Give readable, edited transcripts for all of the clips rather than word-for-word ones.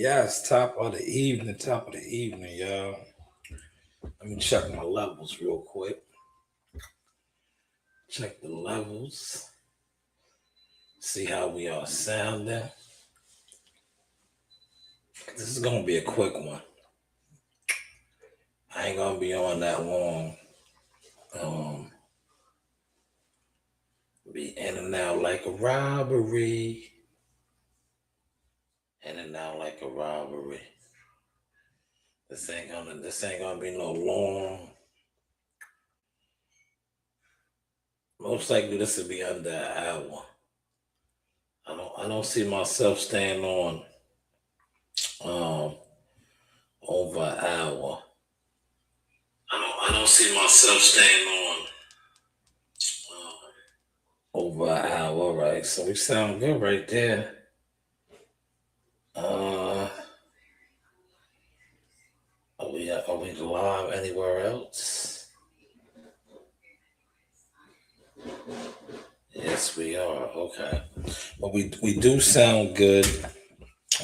Yes, top of the evening, y'all. Let me check my levels real quick. Check the levels. See how we are sounding. This is gonna be a quick one. I ain't gonna be on that long. Um, be in and out like a robbery. In and out like a robbery. This ain't gonna be no long. Most likely this will be under an hour. I don't see myself staying on um over an hour. I don't see myself staying on over an hour, right? So we sound good right there. Uh, are we live anywhere else? Yes, we are. Okay, but we do sound good.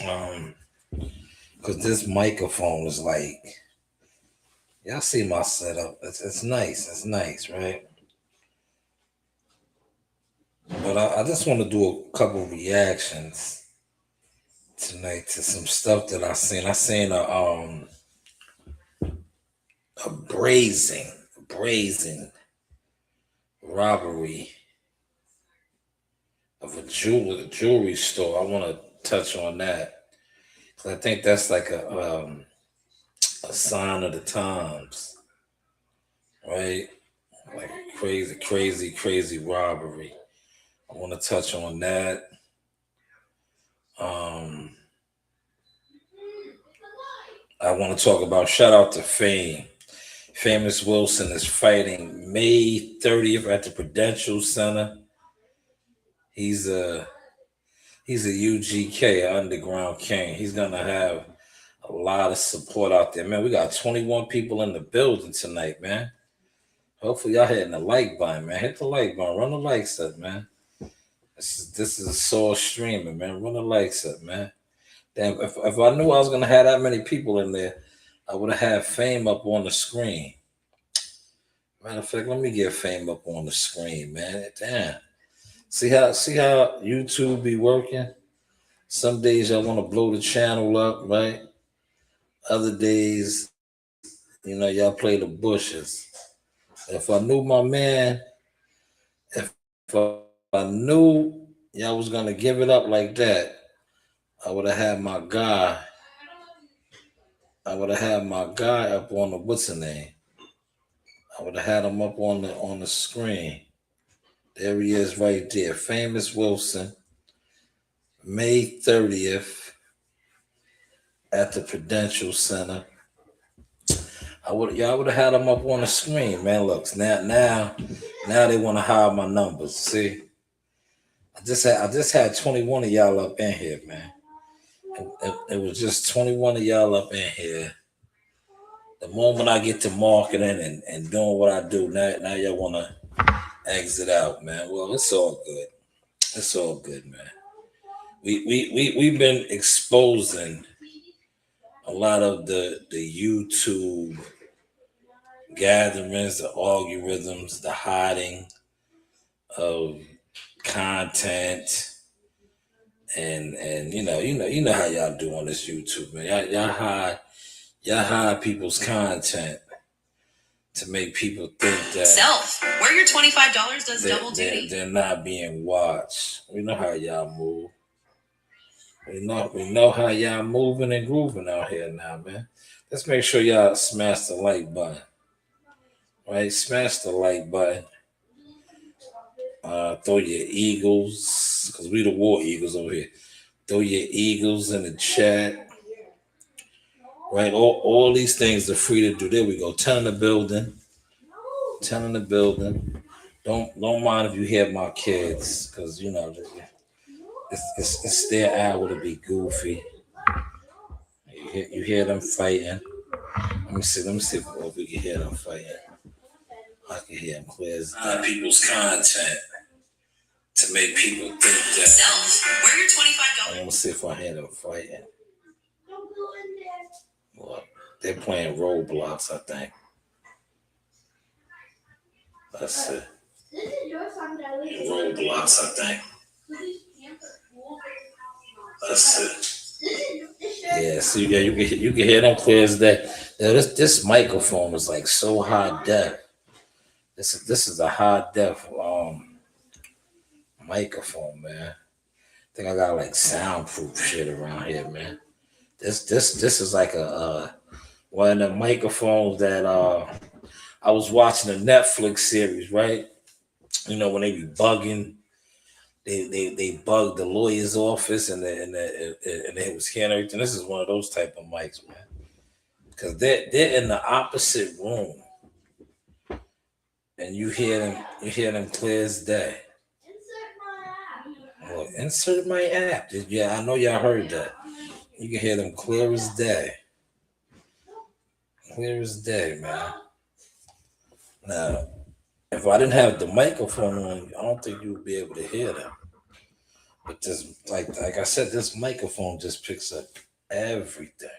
Um, cause this microphone is like, y'all see my setup. It's nice. It's nice, right? But I just want to do a couple reactions tonight to some stuff that I seen. I seen a brazen robbery of a jewelry store. I want to touch on that. 'Cause I think that's like a sign of the times, right? Like crazy robbery. I want to touch on that. Um, I want to talk about shout out to Fame. Famous Wilson is fighting May 30th at the Prudential Center. He's a he's a UGK, underground king. He's gonna have a lot of support out there, man. We got 21 people in the building tonight, man. Hopefully y'all hitting the like button, man. Hit the like button, run the likes up, man. This is a sore streaming, man. Run the likes up, man. Damn, if I knew I was gonna have that many people in there, I would have had Fame up on the screen. Matter of fact, let me get Fame up on the screen, man. Damn. See how YouTube be working? Some days y'all want to blow the channel up, right? Other days, y'all play the bushes. If I knew my man, if I knew y'all was gonna give it up like that, I would have had my guy. I would have had my guy up on the what's the name? I would have had him up on the screen. There he is right there. Famous Wilson, May 30th at the Prudential Center. Y'all would have had him up on the screen, man. Look, now they want to hide my numbers. See, I just had 21 of y'all up in here, man. It was just 21 of y'all up in here. The moment I get to marketing and doing what I do, now y'all want to exit out, man. Well, it's all good. It's all good, man. We've been exposing a lot of the YouTube gatherings, the algorithms, the hiding of content, and you know how y'all do on this YouTube, man. Y'all hide people's content to make people think that where your $25 does double duty. They're not being watched. We know how y'all move. We know how y'all moving and grooving out here now, man. Let's make sure y'all smash the like button. Right? Smash the like button. Throw your eagles, because we the war eagles over here. Throw your eagles in the chat. Right? All these things are free to do. There we go. 10 in the building. 10 in the building. Don't mind if you hear my kids, because it's their hour to be goofy. You hear them fighting. Let me see if we can hear them fighting. I can hear them clear as people's content to make people think that. Where your $25? I'm gonna see if I hear them fighting. They're playing Roblox, I think. Let's see. Roblox, I think. Let's see. Yeah, see, yeah, you can hear them clear as day. Now, this microphone is like so high def. This is a high def microphone, man. I think I got like soundproof shit around here, man. This is like a one of the microphones that I was watching a Netflix series, right? You know when they be bugging, they bugged the lawyer's office and they was hearing everything. This is one of those type of mics, man, because they're in the opposite room and you hear them clear as day. Well, insert my app. Yeah, I know y'all heard that. You can hear them clear as day. Clear as day, man. Now, if I didn't have the microphone on, I don't think you would be able to hear them. But this, like I said, this microphone just picks up everything.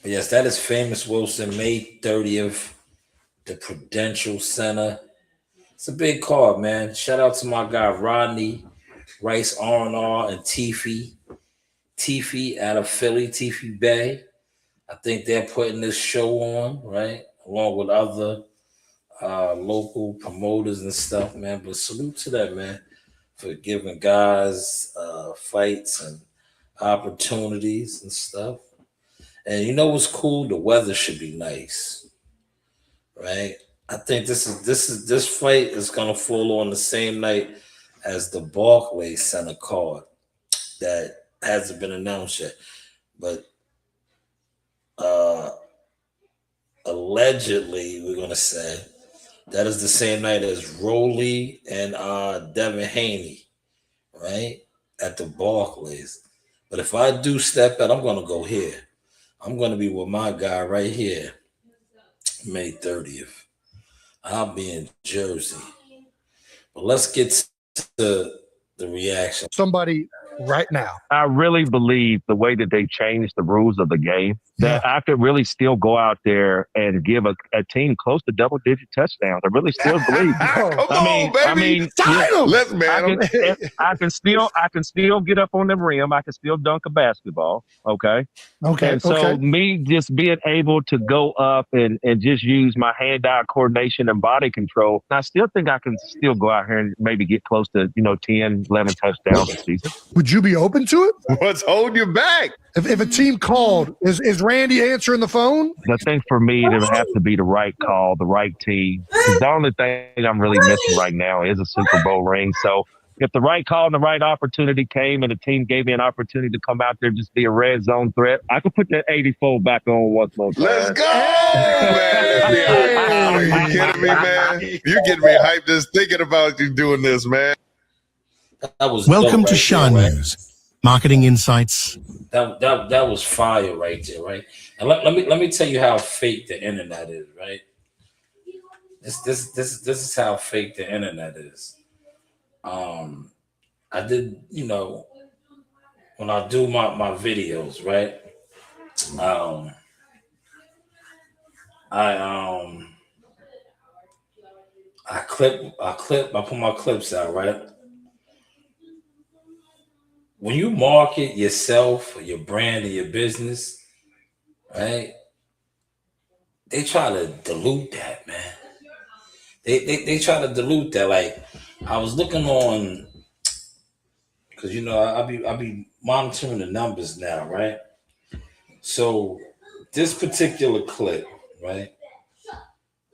But yes, that is Famous Wilson, May 30th, the Prudential Center. It's a big card, man. Shout out to my guy Rodney, Rice R&R, and Tiffy. Tiffy out of Philly, Tiffy Bay. I think they're putting this show on, right? Along with other local promoters and stuff, man. But salute to that, man, for giving guys fights and opportunities and stuff. And you know what's cool? The weather should be nice, right? I think this fight is gonna fall on the same night as the Barclays Center card that hasn't been announced yet, but uh allegedly we're gonna say that is the same night as Rolly and Devin Haney, right? At the Barclays. But if I do step out, I'm gonna go here. I'm gonna be with my guy right here, May 30th. I'll be in Jersey. But let's get to the reaction. Somebody right now. I really believe the way that they changed the rules of the game, that I could really still go out there and give a team close to double-digit touchdowns. I really still believe. Let's man. I can still get up on the rim. I can still dunk a basketball. Okay. And so me just being able to go up and just use my hand-eye coordination and body control, I still think I can still go out here and maybe get close to 10, 11 touchdowns a season. Would you be open to it? What's holding you back? If a team called, is Randy answering the phone? I think for me, it would have to be the right call, the right team. The only thing I'm really missing right now is a Super Bowl ring. So if the right call and the right opportunity came and the team gave me an opportunity to come out there and just be a red zone threat, I could put that 84 back on once more time. Let's go, man. Are you kidding me, man? You're getting me hyped just thinking about you doing this, man. Welcome to Shanewz. Marketing insights. That was fire right there, right? And let me tell you how fake the internet is, right? This is how fake the internet is. I did, when I do my videos, right? I put my clips out, right? When you market yourself or your brand or your business, right? They try to dilute that, man. They try to dilute that. Like I was looking on, because I'll be monitoring the numbers now, right? So this particular clip, right?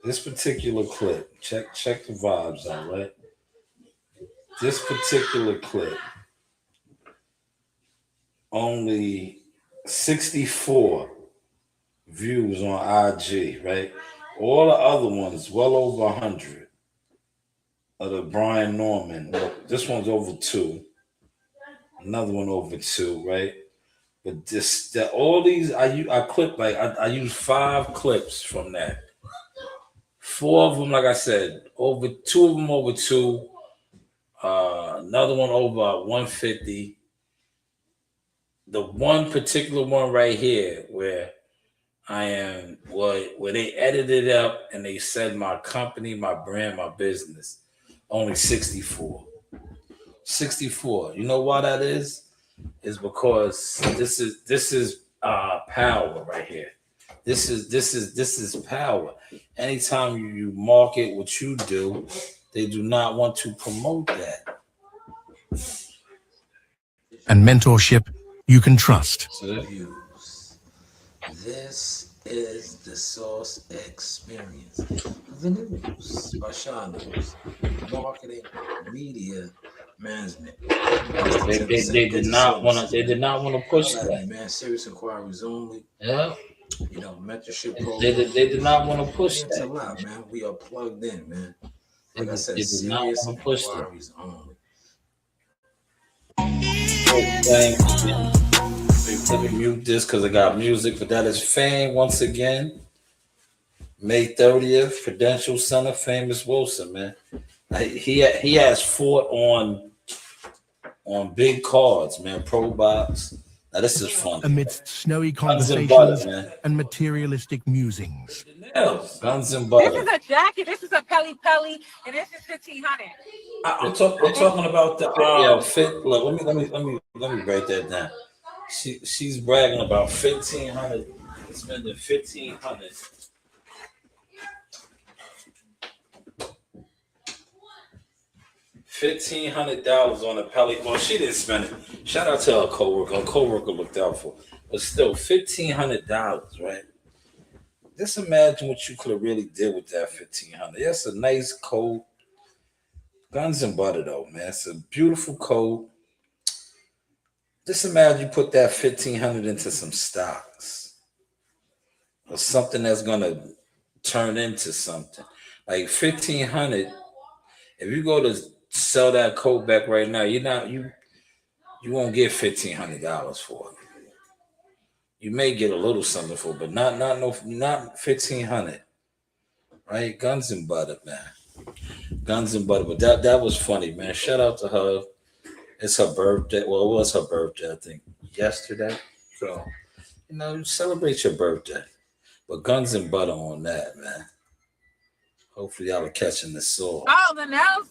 This particular clip, check the vibes out, right? This particular clip, only 64 views on IG, right? All the other ones, well over 100. Of the Brian Norman. Well, this one's over 2. Another one over 2, right? But all these, I clip, like, I use 5 clips from that. 4 of them, like I said, 2 of them over 2. Another one over 150. The one particular one right here where I am where they edited it up and they said my company, my brand, my business, only 64. 64. You know why that is? Is because this is power right here. This is power. Anytime you market what you do, they do not want to promote that. And mentorship you can trust. This is the Source Experience. The news by Shanewz. Marketing, media, management. They did not want to. They did not want to push that. Man, serious inquiries only. Yeah. You know, mentorship program. They did not want to push that. A lot, man. We are plugged in, man. Like I said, serious inquiries only. Let me mute this because I got music, but that is Fame once again. May 30th, Prudential Center, Famous Wilson, man. He has fought on big cards, man. Pro box. Now this is fun. Amidst snowy conversations and materialistic musings. Guns and butter. This is a jacket. This is a Pelly, and this is 1,500. We're talking about the fit. Look, let me write that down. She's bragging about 1,500. Spending 1,500. $1,500 on a Pelly. Well, she didn't spend it. Shout out to her coworker. Her coworker looked out for her. But still, $1,500, right? Just imagine what you could have really did with that $1,500. That's a nice coat. Guns and butter, though, man. It's a beautiful coat. Just imagine you put that $1,500 into some stocks or something that's gonna turn into something. Like $1,500. If you go to sell that coat back right now, you won't get $1,500 for it. You may get a little something for it, but not $1,500. Right? Guns and butter, man. Guns and butter. But that was funny, man. Shout out to her. It's her birthday. Well, it was her birthday, I think, yesterday. So, you celebrate your birthday. But guns and butter on that, man. Hopefully y'all are catching the soul. Oh, the nails,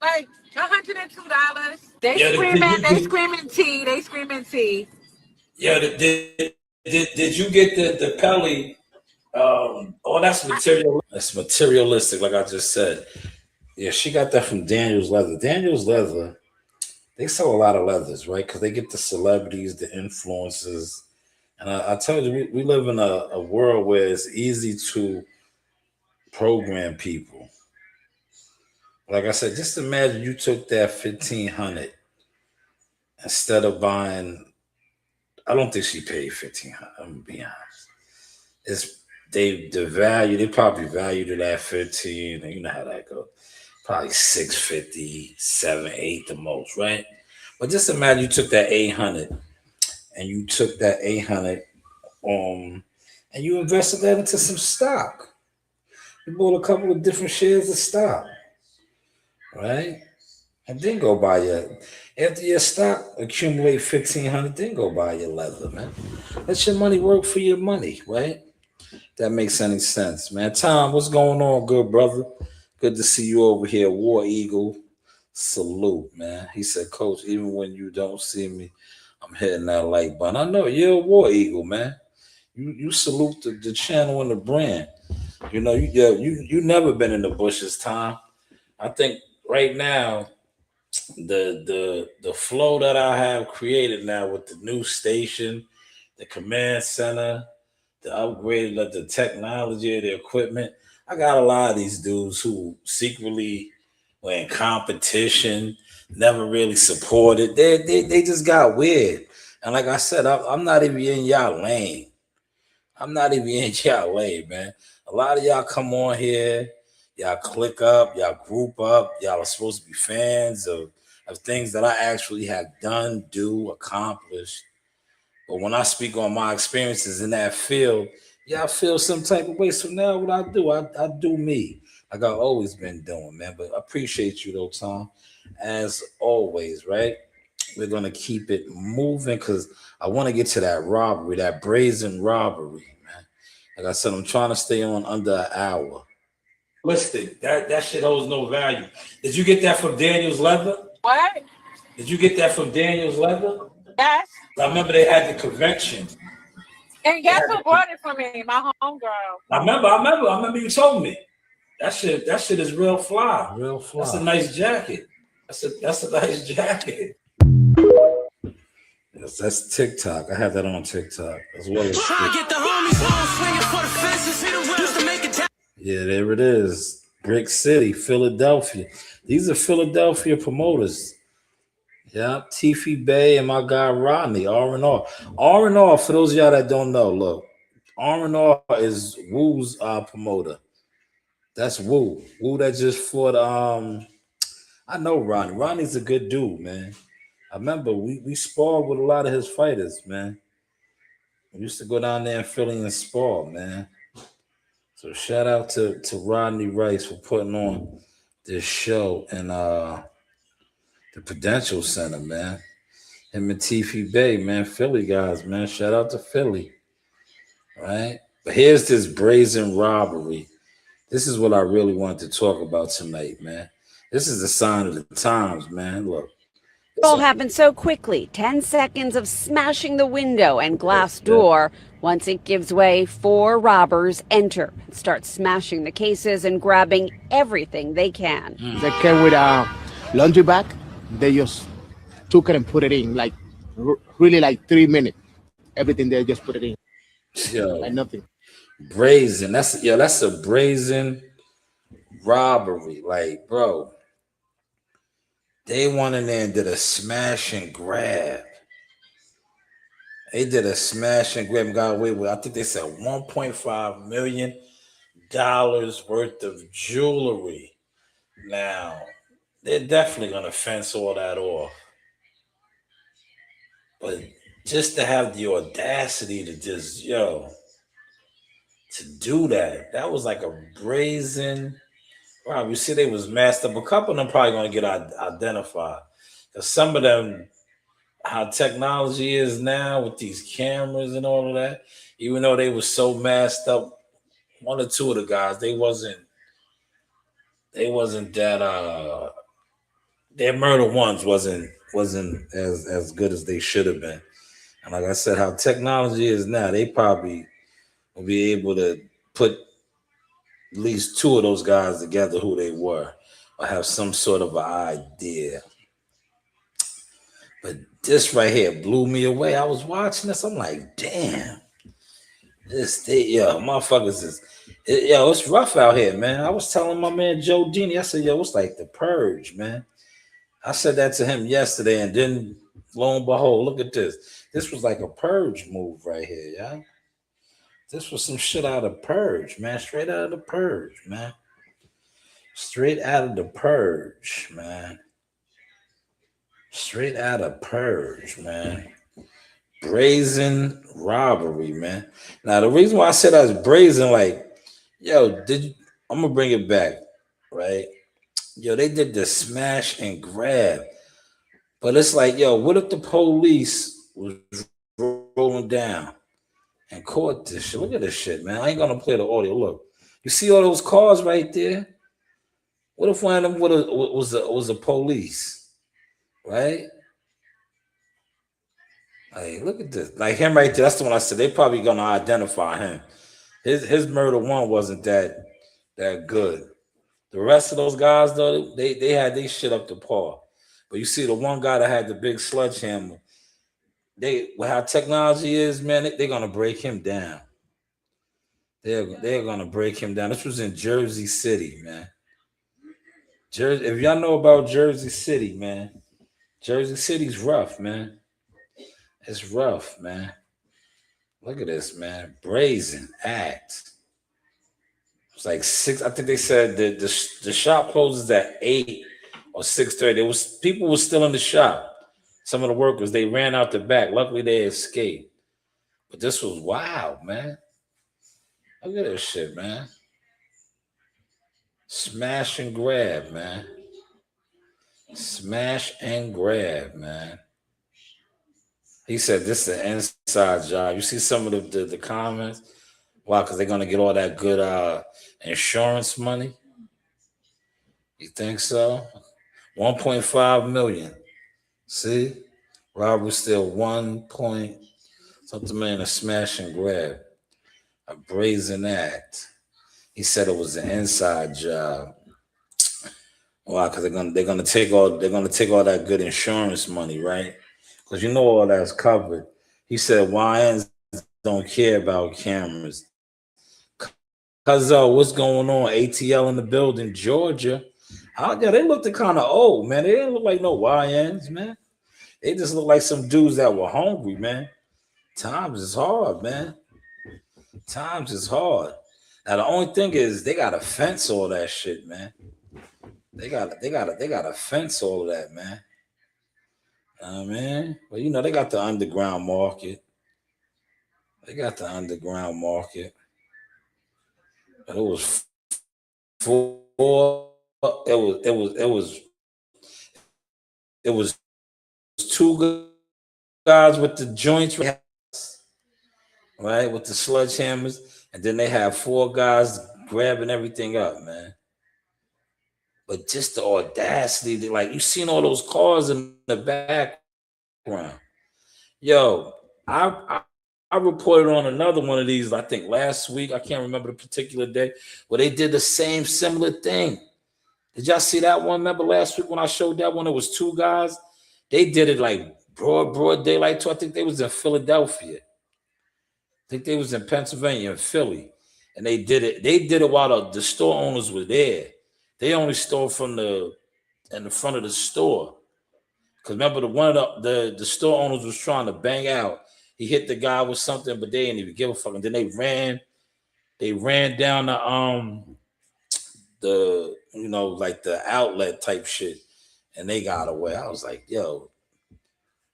like $102. They screaming tea. They screaming tea. Yeah, did you get the Pelly? That's material. That's materialistic, like I just said. Yeah, she got that from Daniel's Leather. Daniel's Leather, they sell a lot of leathers, right? Because they get the celebrities, the influencers. And I told you, we live in a world where it's easy to program people. Like I said, just imagine you took that $1,500 instead of buying. I don't think she paid $1,500. I'm gonna be honest. They probably valued it at 15, and you know how that goes. Probably 650, 7, 8 the most, right? But just imagine you took that 800 and you took that 800 and you invested that into some stock. You bought a couple of different shares of stock, right? And then go buy after your stock accumulate 1,500, then go buy your leather, man. Let your money work for your money, right? That makes any sense, man. Tom, what's going on, good brother? Good to see you over here, War Eagle. Salute, man. He said, Coach, even when you don't see me, I'm hitting that like button. I know you're a War Eagle, man. You salute the channel and the brand. You never been in the bushes, Tom. I think right now, the flow that I have created now with the new station, the command center, the upgrade of the technology, the equipment. I got a lot of these dudes who secretly were in competition, never really supported. They just got weird. And like I said, I'm not even in y'all lane. I'm not even in y'all lane, man. A lot of y'all come on here, y'all click up, y'all group up, y'all are supposed to be fans of things that I actually have done, accomplished. But when I speak on my experiences in that field, I feel some type of way. So now what I do, I do me, like I've always been doing, man. But I appreciate you though, Tom. As always, right? We're gonna keep it moving because I want to get to that robbery, that brazen robbery, man. Like I said, I'm trying to stay on under an hour. Listen, that shit holds no value. Did you get that from Daniel's Leather? What? Did you get that from Daniel's Leather? Yes. I remember they had the convention. And guess who brought it for me? My homegirl. I remember you told me. That shit is real fly. Real fly. That's a nice jacket. That's a nice jacket. Yes, that's TikTok. I have that on TikTok as well as yeah, there it is. Brick City, Philadelphia. These are Philadelphia promoters. Yeah, Tiffy Bay and my guy Rodney, R&R. R&R, for those of y'all that don't know, look, R&R is Woo's promoter. That's Woo. Woo that just fought I know Rodney. Rodney's a good dude, man. I remember we sparred with a lot of his fighters, man. We used to go down there in Philly and spar, man. So shout out to Rodney Rice for putting on this show in the Prudential Center, man. Him and Tiffy Bay, man. Philly guys, man. Shout out to Philly. Right? But here's this brazen robbery. This is what I really wanted to talk about tonight, man. This is a sign of the times, man. Look. It all happened so quickly. 10 seconds of smashing the window and glass door. Once it gives way, 4 robbers enter and start smashing the cases and grabbing everything they can. They came with a laundry bag. They just took it and put it in, like really like 3 minutes. Everything they just put it in. Yo, like nothing. Brazen. That's a brazen robbery. Like, bro. They went in there and did a smash and grab. They did a smash and grab and got away with, I think they said $1.5 million worth of jewelry. Now, they're definitely going to fence all that off. But just to have the audacity to just, to do that, that was like a brazen. Wow, you see they was masked up. A couple of them probably going to get identified. Because some of them, how technology is now with these cameras and all of that, even though they were so masked up, one or two of the guys, they wasn't that their murder ones wasn't as good as they should have been. And like I said, how technology is now, they probably will be able to put at least 2 of those guys together who they were, or have some sort of an idea. But this right here blew me away. I was watching this. I'm like, damn. Motherfuckers is, it's rough out here, man. I was telling my man Joe Dini, I said, it's like the purge, man. I said that to him yesterday, and then lo and behold, look at this. This was like a purge move right here, yeah. This was some shit out of Purge, man. Straight out of the Purge, man. Straight out of the Purge, man. Straight out of Purge, man. Brazen robbery, man. Now, the reason why I said I was brazen, like, I'm going to bring it back, right? They did the smash and grab. But it's like, what if the police was rolling down and caught this shit? Look at this shit, man. I ain't gonna play the audio. Look, you see all those cars right there? What if one of them was a police, right? Like, look at this. Like him right there. That's the one I said. They probably gonna identify him. His murder one wasn't that good. The rest of those guys though, they had their shit up to par. But you see the one guy that had the big sledgehammer. With how technology is, man, they're gonna break him down. They're gonna break him down. This was in Jersey City, man. If y'all know about Jersey City, man, Jersey City's rough, man. It's rough, man. Look at this, man. Brazen act. It's like 6. I think they said that the shop closes at 8 or 6:30. People were still in the shop. Some of the workers, they ran out the back. Luckily, they escaped. But this was wild, man. Look at this shit, man. Smash and grab, man. Smash and grab, man. He said this is an inside job. You see some of the comments? Why? Because they're gonna get all that good insurance money. You think so? 1.5 million. See, Robert still 1 point something million, a smash and grab, a brazen act. He said it was an inside job. Why? Because they're gonna take all that good insurance money, right? Because you know all that's covered. He said YNs don't care about cameras. Cause what's going on? ATL in the building, Georgia. Yeah, they looked kind of old, man. They didn't look like no YNs, man. They just look like some dudes that were hungry, man. Times is hard, man. Times is hard. Now the only thing is they gotta fence all that shit, man. They gotta fence all of that, man. Man. Well, you know, they got the underground market. They got the underground market. But it was two guys with the joints, right, with the sledgehammers, and then they have 4 guys grabbing everything up, man. But just the audacity, like you seen all those cars in the background. Yo, I reported on another one of these, I think last week. I can't remember the particular day, where they did the same similar thing. Did y'all see that one? Remember last week when I showed that one? It was 2 guys. They did it like broad daylight too. I think they was in Philadelphia. I think they was in Pennsylvania and Philly. And they did it while the store owners were there. They only stole from in the front of the store. Because remember, one of the store owners was trying to bang out. He hit the guy with something, but they didn't even give a fuck. And then they ran down the you know, like the outlet type shit, and they got away. I was like, yo,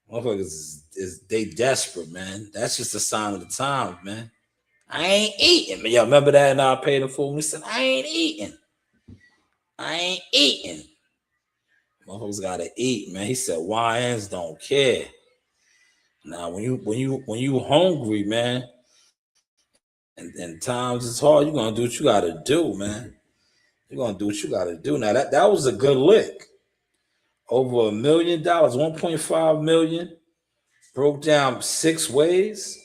motherfuckers they desperate, man. That's just a sign of the time, man. I ain't eating. Y'all remember that in our Pay the Fool? We said, I ain't eating. Motherfuckers gotta eat, man. He said YNs don't care. Now when you hungry, man, and times is hard, you're gonna do what you gotta do, man. You're gonna do what you gotta do. Now that was a good lick. Over $1 million, 1.5 million, broke down 6 ways.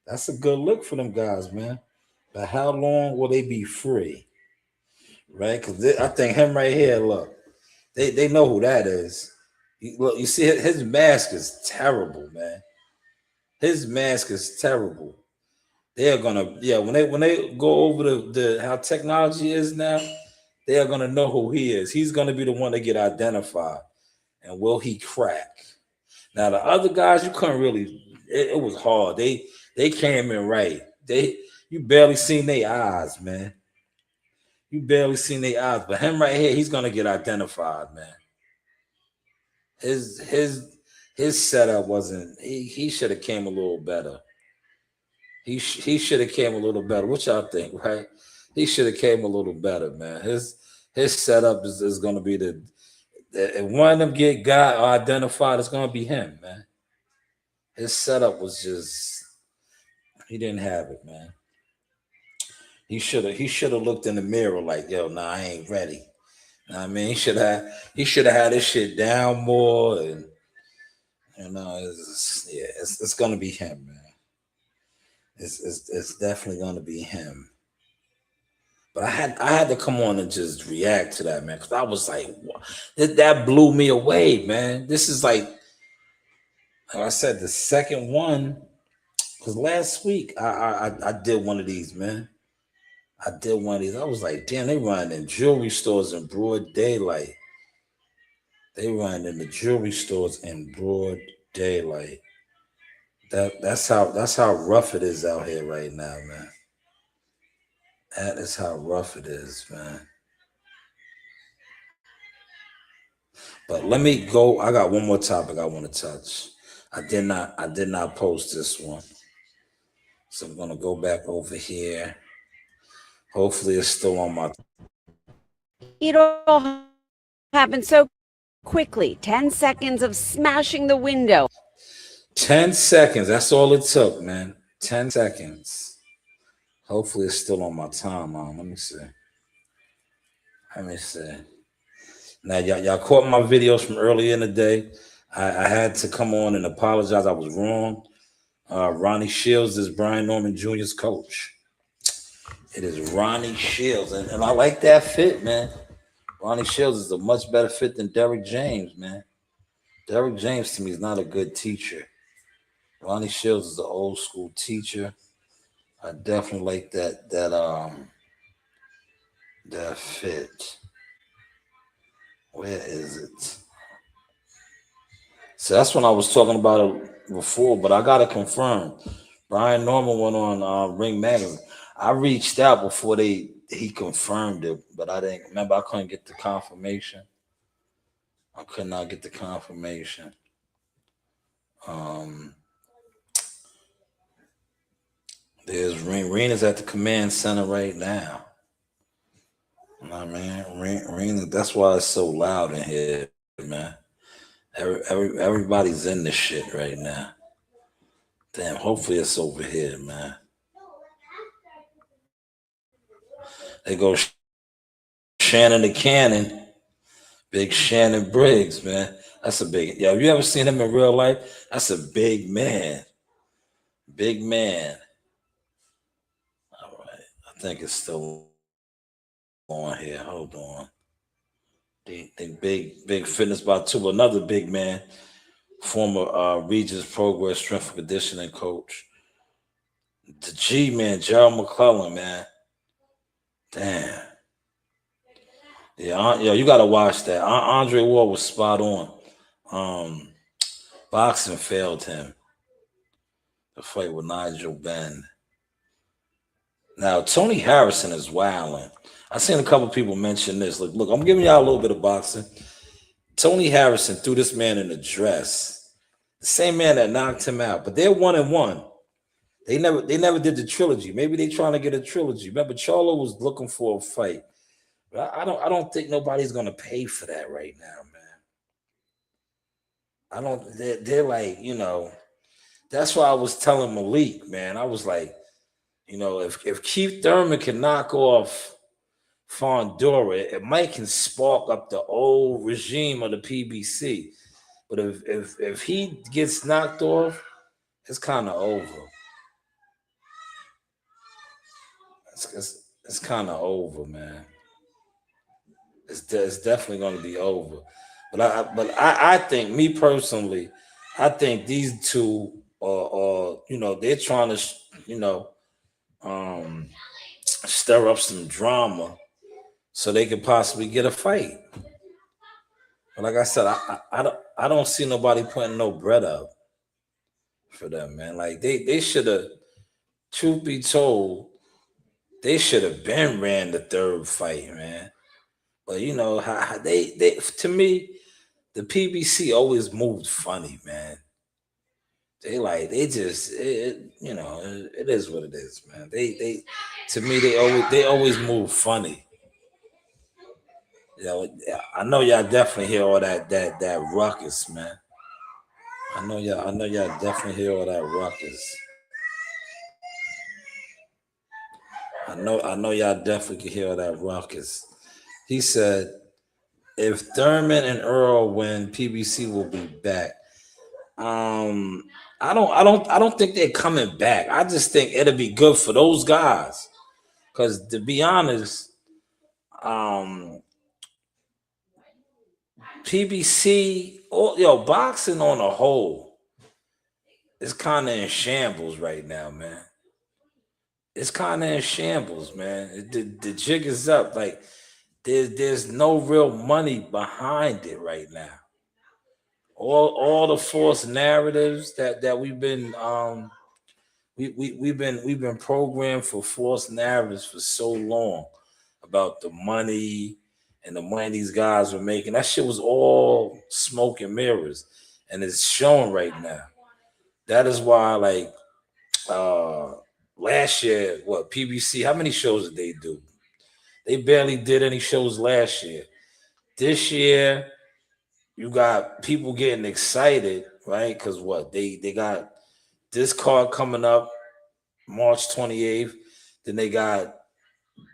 That's a good look for them guys, man. But how long will they be free? Right? Because I think him right here, look, they know who that is. Look, you see his mask is terrible, man. His mask is terrible. They are gonna, when they go over the how technology is now, they are gonna know who he is. He's gonna be the one to get identified. And will he crack? Now the other guys, you couldn't really. It was hard. They came in right. You barely seen their eyes, man. You barely seen their eyes. But him right here, he's gonna get identified, man. His setup wasn't. He should have came a little better. He should have came a little better. What y'all think, right? He should have came a little better, man. His setup is going to be if one of them got identified, it's going to be him, man. His setup was just, he didn't have it, man. He should have looked in the mirror like, yo, nah, I ain't ready. I mean, he should have had this shit down more, and you know, it's going to be him, man. It's definitely going to be him. But I had to come on and just react to that, man, because I was like, that blew me away, man. This is like I said, the second one, because last week I did one of these, man. I did one of these. I was like, damn, they running in jewelry stores in broad daylight. They running in the jewelry stores in broad daylight. That's how rough it is out here right now, man. That is how rough it is, man. But let me go. I got one more topic I want to touch. I did not post this one. So I'm gonna go back over here. Hopefully it's still on my. It all happened so quickly. 10 seconds of smashing the window. 10 seconds. That's all it took, man. 10 seconds. Hopefully it's still on my timeline. Let me see. Now, y'all caught my videos from earlier in the day. I had to come on and apologize. I was wrong. Ronnie Shields is Brian Norman Jr.'s coach. It is Ronnie Shields. And I like that fit, man. Ronnie Shields is a much better fit than Derrick James, man. Derrick James, to me, is not a good teacher. Ronnie Shields is an old school teacher. I definitely like that fit. Where is it? So that's when I was talking about it before, but I gotta confirm. Brian Norman went on Ring Magazine. I reached out before he confirmed it, but I didn't remember. I couldn't get the confirmation. I could not get the confirmation. There's Rena's at the command center right now. I mean, Rena, that's why it's so loud in here, man. Everybody's in this shit right now. Damn, hopefully it's over here, man. They go Shannon the Cannon. Big Shannon Briggs, man. That's a big, yeah. Have you ever seen him in real life? That's a big man. Big man. All right. I think it's still on here. Hold on. The big fitness by two. Another big man, former Regis Progress strength and conditioning coach. The G man, Gerald McClellan, man. Damn. Yeah, you gotta watch that. Andre Ward was spot on. Boxing failed him. The fight with Nigel Benn. Now, Tony Harrison is wilding. I seen a couple people mention this. Look, I'm giving y'all a little bit of boxing. Tony Harrison threw this man in a dress. The same man that knocked him out. But they're 1-1. They never did the trilogy. Maybe they trying to get a trilogy. Remember, Charlo was looking for a fight. But I don't think nobody's gonna pay for that right now, man. They're like, that's why I was telling Malik, man. I was like, if Keith Thurman can knock off Fondora, it might can spark up the old regime of the PBC. But if he gets knocked off, it's kind of over. It's kind of over, man. It's definitely going to be over. But I think, me personally, I think these two are they're trying to stir up some drama so they could possibly get a fight. But like I said, I don't see nobody putting no bread up for them, man. Like they should have, truth be told, they should have been ran the third fight, man. But how they to me, the PBC always moved funny, man. It is what it is, man. They to me they always move funny. I know y'all definitely hear all that ruckus, man. I know y'all definitely hear all that ruckus. I know y'all definitely can hear all that ruckus. He said, if Thurman and Earl win, PBC will be back. I don't think they're coming back. I just think it'll be good for those guys. Because to be honest, PBC, boxing on a whole is kind of in shambles right now, man. It's kind of in shambles, man. The jig is up. Like, there's no real money behind it right now. All the false narratives that we've been we've been programmed for false narratives for so long about the money and the money these guys were making. That shit was all smoke and mirrors, and it's showing right now. That is why, like, last year, PBC, how many shows did they do? They barely did any shows last year. This year, you got people getting excited, right? Because they got this card coming up March 28th. Then they got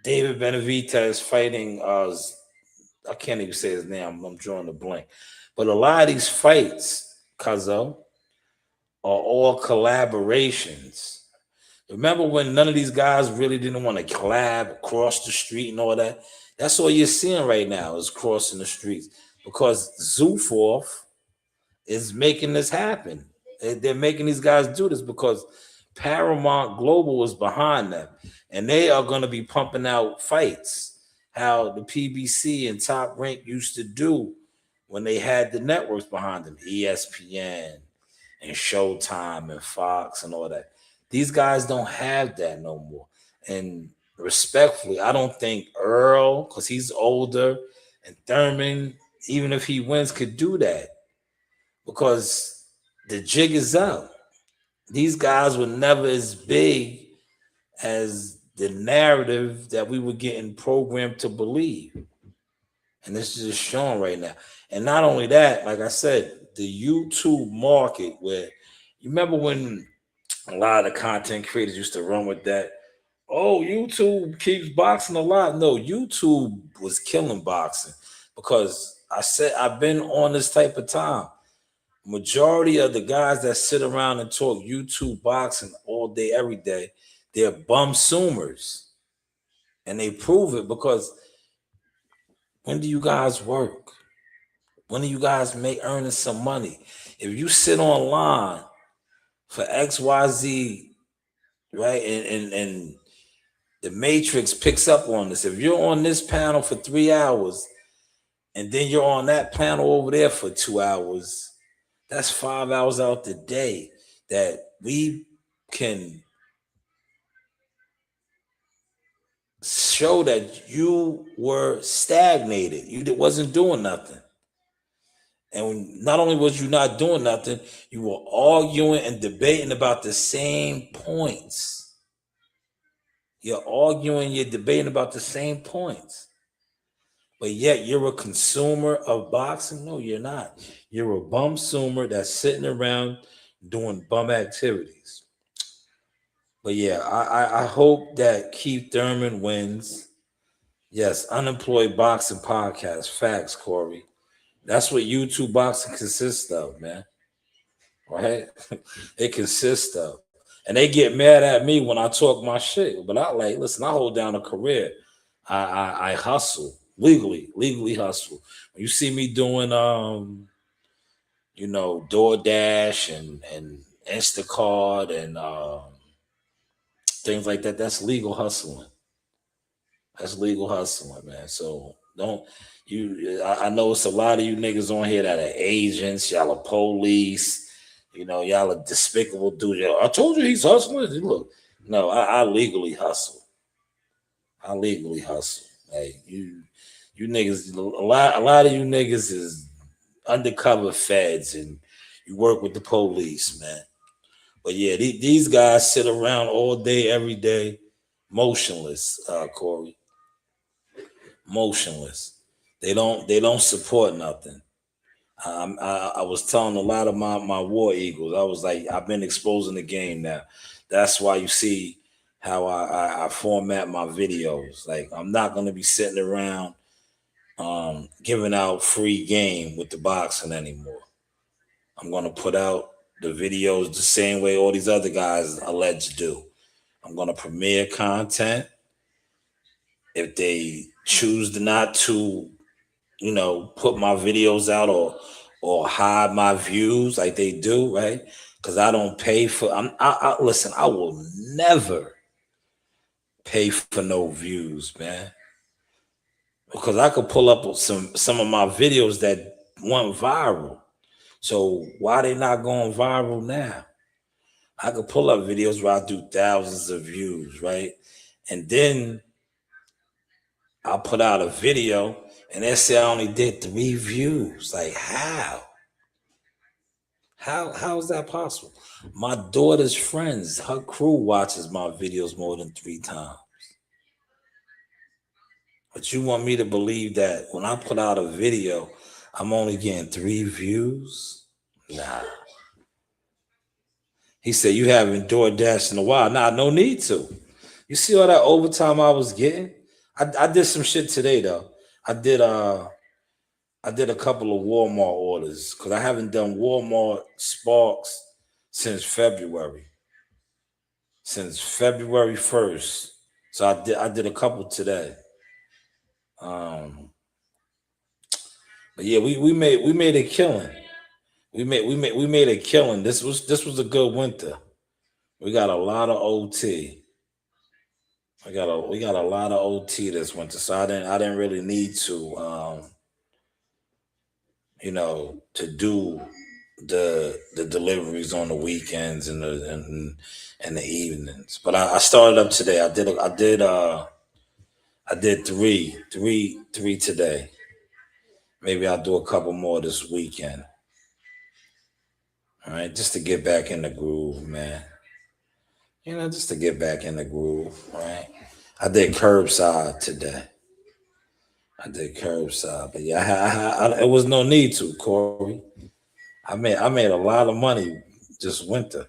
David Benavidez fighting. I can't even say his name. I'm drawing a blank. But a lot of these fights, Cuzzo, are all collaborations. Remember when none of these guys really didn't want to collab across the street and all that? That's all you're seeing right now is crossing the streets because Zufov is making this happen. They're making these guys do this because Paramount Global is behind them, and they are going to be pumping out fights how the PBC and Top Rank used to do when they had the networks behind them, ESPN and Showtime and Fox and all that. These guys don't have that no more. And respectfully, I don't think Earl, because he's older, and Thurman, even if he wins, could do that because the jig is up. These guys were never as big as the narrative that we were getting programmed to believe. And this is just shown right now. And not only that, like I said, the YouTube market, where you remember when a lot of the content creators used to run with that, oh, YouTube keeps boxing alive. No, YouTube was killing boxing because I said I've been on this type of time. Majority of the guys that sit around and talk YouTube boxing all day, every day, they're bum-sumers. And they prove it because when do you guys work? When do you guys earning some money? If you sit online for XYZ, right, and the Matrix picks up on this. If you're on this panel for 3 hours and then you're on that panel over there for 2 hours, that's 5 hours out the day that we can show that you were stagnated. You wasn't doing nothing. And not only was you not doing nothing, you were arguing and debating about the same points. You're arguing, you're debating about the same points. But yet you're a consumer of boxing? No, you're not. You're a bum-sumer that's sitting around doing bum activities. But yeah, I hope that Keith Thurman wins. Yes, Unemployed Boxing Podcast. Facts, Corey. That's what YouTube boxing consists of, man. Right? It consists of. And they get mad at me when I talk my shit. But I listen, I hold down a career. I hustle. Legally hustle. When you see me doing DoorDash and Instacart and things like that, that's legal hustling. That's legal hustling, man. So I know it's a lot of you niggas on here that are agents, y'all are police, y'all are despicable dudes. I told you he's hustling. Look, no, I legally hustle. Hey, you niggas, a lot of you niggas is undercover feds and you work with the police, man. But yeah, these guys sit around all day, every day, motionless, Corey. Motionless. They don't support nothing. I was telling a lot of my war eagles, I was like, I've been exposing the game now. That's why you see how I format my videos. Like, I'm not going to be sitting around giving out free game with the boxing anymore. I'm going to put out the videos the same way all these other guys alleged do. I'm going to premiere content. If they choose not to, put my videos out or hide my views like they do, right? Because I don't pay for. Listen, I will never pay for no views, man. Because I could pull up some of my videos that went viral. So why they not going viral now? I could pull up videos where I do thousands of views, right? And then I'll put out a video and they say I only did 3 views. Like, how? How is that possible? My daughter's friends, her crew watches my videos more than 3 times. But you want me to believe that when I put out a video, I'm only getting 3 views? Nah. He said, you haven't DoorDash in a while. Nah, no need to. You see all that overtime I was getting? I did some shit today though. I did a couple of Walmart orders because I haven't done Walmart Sparks since February. Since February 1st. So I did a couple today. But yeah, we made a killing. We made a killing. This was a good winter. We got a lot of OT. We got a lot of OT this winter. So I didn't really need to to do the deliveries on the weekends and the evenings. But I started up today. I did three today. Maybe I'll do a couple more this weekend. All right, just to get back in the groove, man. Just to get back in the groove, right? I did curbside today. But yeah, it was no need to, Corey. I made a lot of money this winter.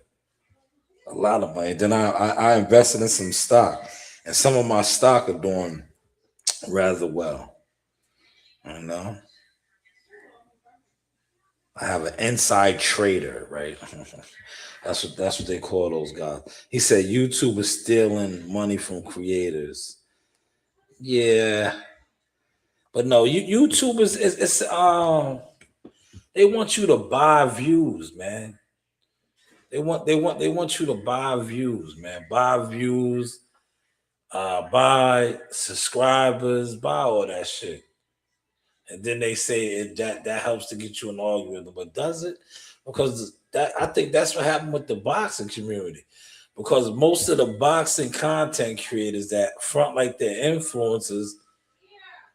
A lot of money. Then I invested in some stock, and some of my stock are doing rather well. I have an inside trader, right? That's what they call those guys. He said YouTube is stealing money from creators. Yeah, but no, YouTube is they want you to buy views, man. They want you to buy views, man. Buy views, buy subscribers, buy all that shit. And then they say that helps to get you an algorithm, but does it? Because I think that's what happened with the boxing community. Because most of the boxing content creators that front like their influencers,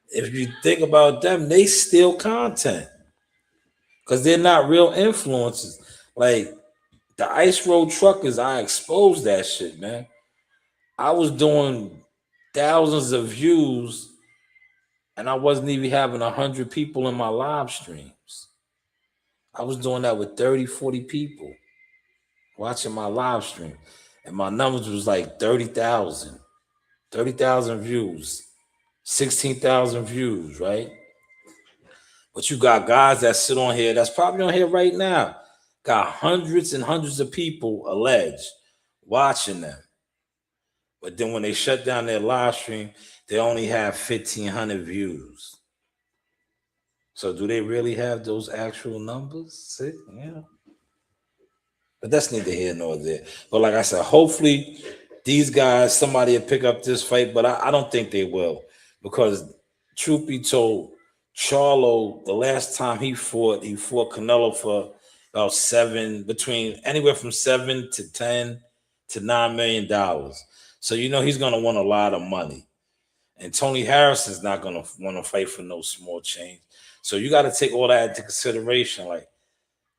if you think about them, they steal content. Because they're not real influencers. Like the Ice Road Truckers, I exposed that shit, man. I was doing thousands of views and I wasn't even having 100 people in my live streams. I was doing that with 30, 40 people watching my live stream. And my numbers was like 30,000 views, 16,000 views, right? But you got guys that sit on here, that's probably on here right now, got hundreds and hundreds of people alleged watching them. But then when they shut down their live stream, they only have 1,500 views. So do they really have those actual numbers? See? Yeah. But that's neither here nor there. But like I said, hopefully these guys, somebody will pick up this fight, but I don't think they will. Because truth be told, Charlo, the last time he fought Canelo for about anywhere from $7 to $10 to $9 million. So he's gonna want a lot of money. And Tony Harrison's not gonna want to fight for no small change. So you got to take all that into consideration. Like,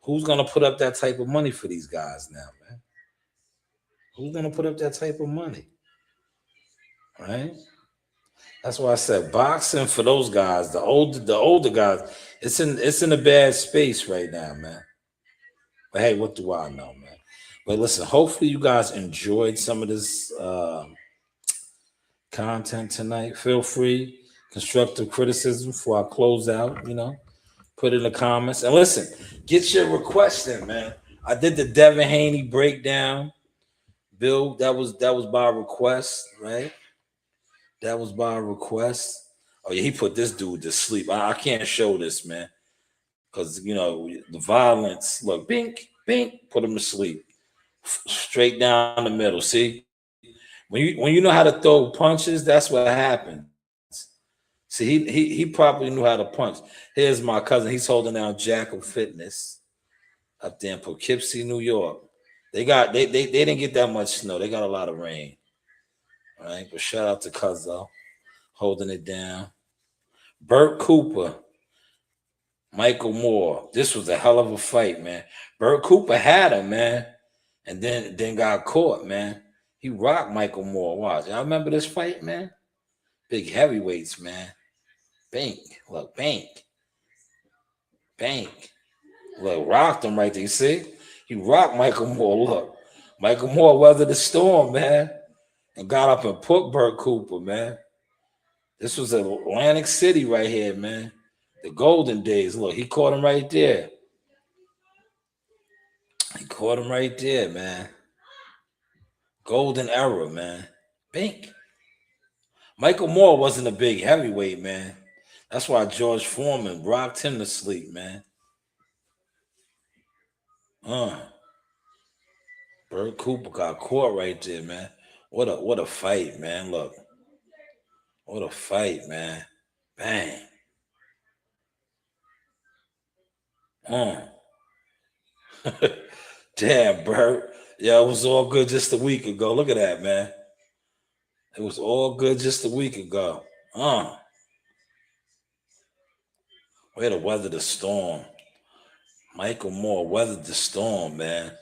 who's gonna put up that type of money for these guys now, man? Who's gonna put up that type of money? Right? That's why I said boxing for those guys, the older guys, it's in a bad space right now, man. But hey, what do I know, man? But listen, hopefully you guys enjoyed some of this content tonight. Feel free, constructive criticism before I close out, put in the comments. And listen, get your requests in, man. I did the Devin Haney breakdown. Bill, that was by request, right? That was by request. Oh yeah, he put this dude to sleep. I can't show this, man, because the violence. Look, bink, bink, put him to sleep, straight down the middle. See, when you know how to throw punches, that's what happens. See, he probably knew how to punch. Here's my cousin. He's holding down Jackal Fitness up there in Poughkeepsie, New York. They didn't get that much snow. They got a lot of rain. All right, but shout out to Cuzzo holding it down. Burt Cooper, Michael Moore. This was a hell of a fight, man. Burt Cooper had him, man, and then got caught, man. He rocked Michael Moore. Watch, y'all remember this fight, man? Big heavyweights, man. Bank, look, bank. Look, rocked him right there. You see? He rocked Michael Moore. Look, Michael Moore weathered the storm, man. and got up and put Burt Cooper, man. This was Atlantic City right here, man. The golden days. Look, he caught him right there. He caught him right there, man. Golden era, man. Bink. Michael Moore wasn't a big heavyweight, man. That's why George Foreman rocked him to sleep, man. Burt Cooper got caught right there, man. What a fight, man. Look. What a fight, man. Bang. Damn, Burt. Yeah, it was all good just a week ago. Look at that, man. It was all good just a week ago. Way to weather the storm. Michael Moore weathered the storm, man.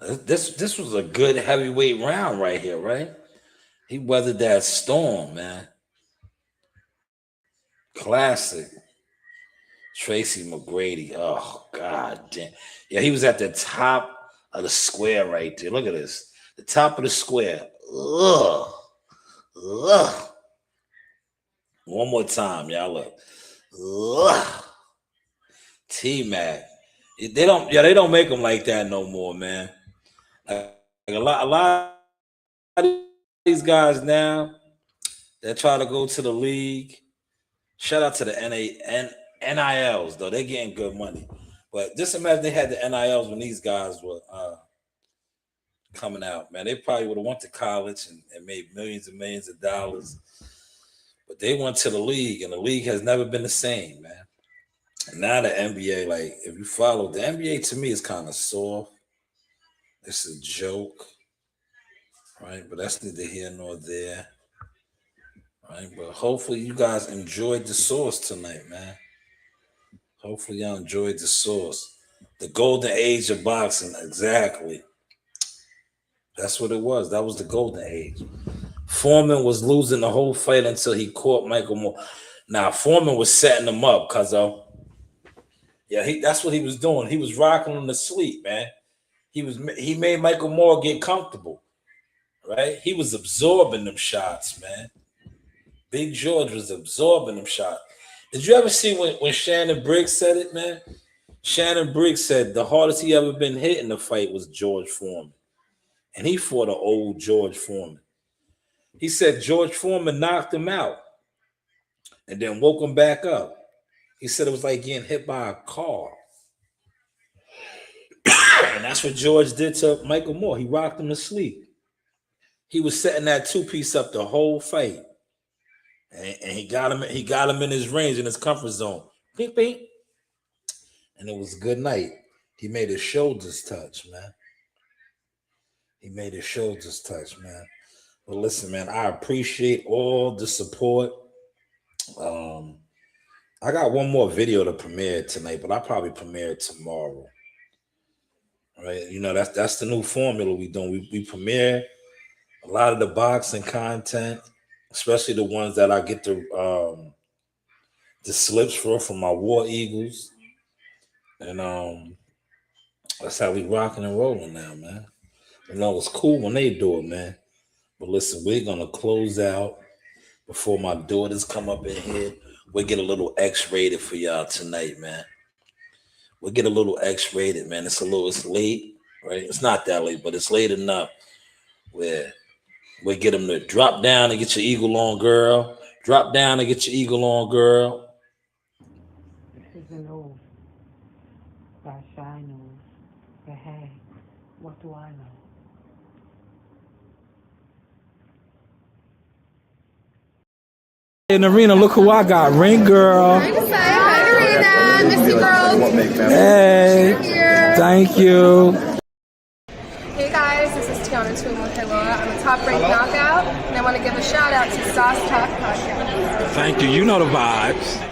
This was a good heavyweight round right here, right? He weathered that storm, man. Classic. Tracy McGrady. Oh, God damn. Yeah, he was at the top of the square right there. Look at this. The top of the square. Ugh. Ugh. One more time, y'all. Look. Ugh. T-Mac. They don't make them like that no more, man. Like a lot of these guys now that try to go to the league. Shout out to the NILs, though. They're getting good money. But just imagine they had the NILs when these guys were coming out, man. They probably would have went to college and made millions and millions of dollars. But they went to the league, and the league has never been the same, man. And now the NBA, like, if you follow, the NBA to me is kind of soft. It's a joke, right? But that's neither here nor there, right? But hopefully you guys enjoyed the source tonight, man. Hopefully y'all enjoyed the source. The golden age of boxing, exactly. That's what it was. That was the golden age. Foreman was losing the whole fight until he caught Michael Moore. Now, Foreman was setting him up, cuzzo. Yeah, that's what he was doing. He was rocking him to sleep, man. He made Michael Moore get comfortable, right? He was absorbing them shots, man. Big George was absorbing them shots. Did you ever see when Shannon Briggs said it, man? Shannon Briggs said the hardest he ever been hit in the fight was George Foreman. And he fought an old George Foreman. He said George Foreman knocked him out and then woke him back up. He said it was like getting hit by a car. And that's what George did to Michael Moore. He rocked him to sleep. He was setting that two-piece up the whole fight. And he got him in his range, in his comfort zone. Ping, ping. And it was a good night. He made his shoulders touch, man. He made his shoulders touch, man. But listen, man, I appreciate all the support. I got one more video to premiere tonight, but I'll probably premiere it tomorrow. Right? You know, that's the new formula we doing. We premiere a lot of the boxing content, especially the ones that I get the slips from my War Eagles. And that's how we rocking and rolling now, man. You know, it's cool when they do it, man. But listen, we're gonna close out before my daughters come up in here. We'll get a little X-rated for y'all tonight, man. We'll get a little X-rated, man. It's late, right? It's not that late, but it's late enough where we'll get them to drop down and get your eagle on, girl. Drop down and get your eagle on, girl. This is an oath by Shanewz. But hey, what do I know? In the arena, look who I got. Ring girl. Hi, Arena. Miss you, girls. Hey. Thank you. Hey, guys. This is Tiana Tuimu-Kailua. I'm a top-ranked knockout, and I want to give a shout-out to Sauce Talk Podcast. Thank you. You know the vibes.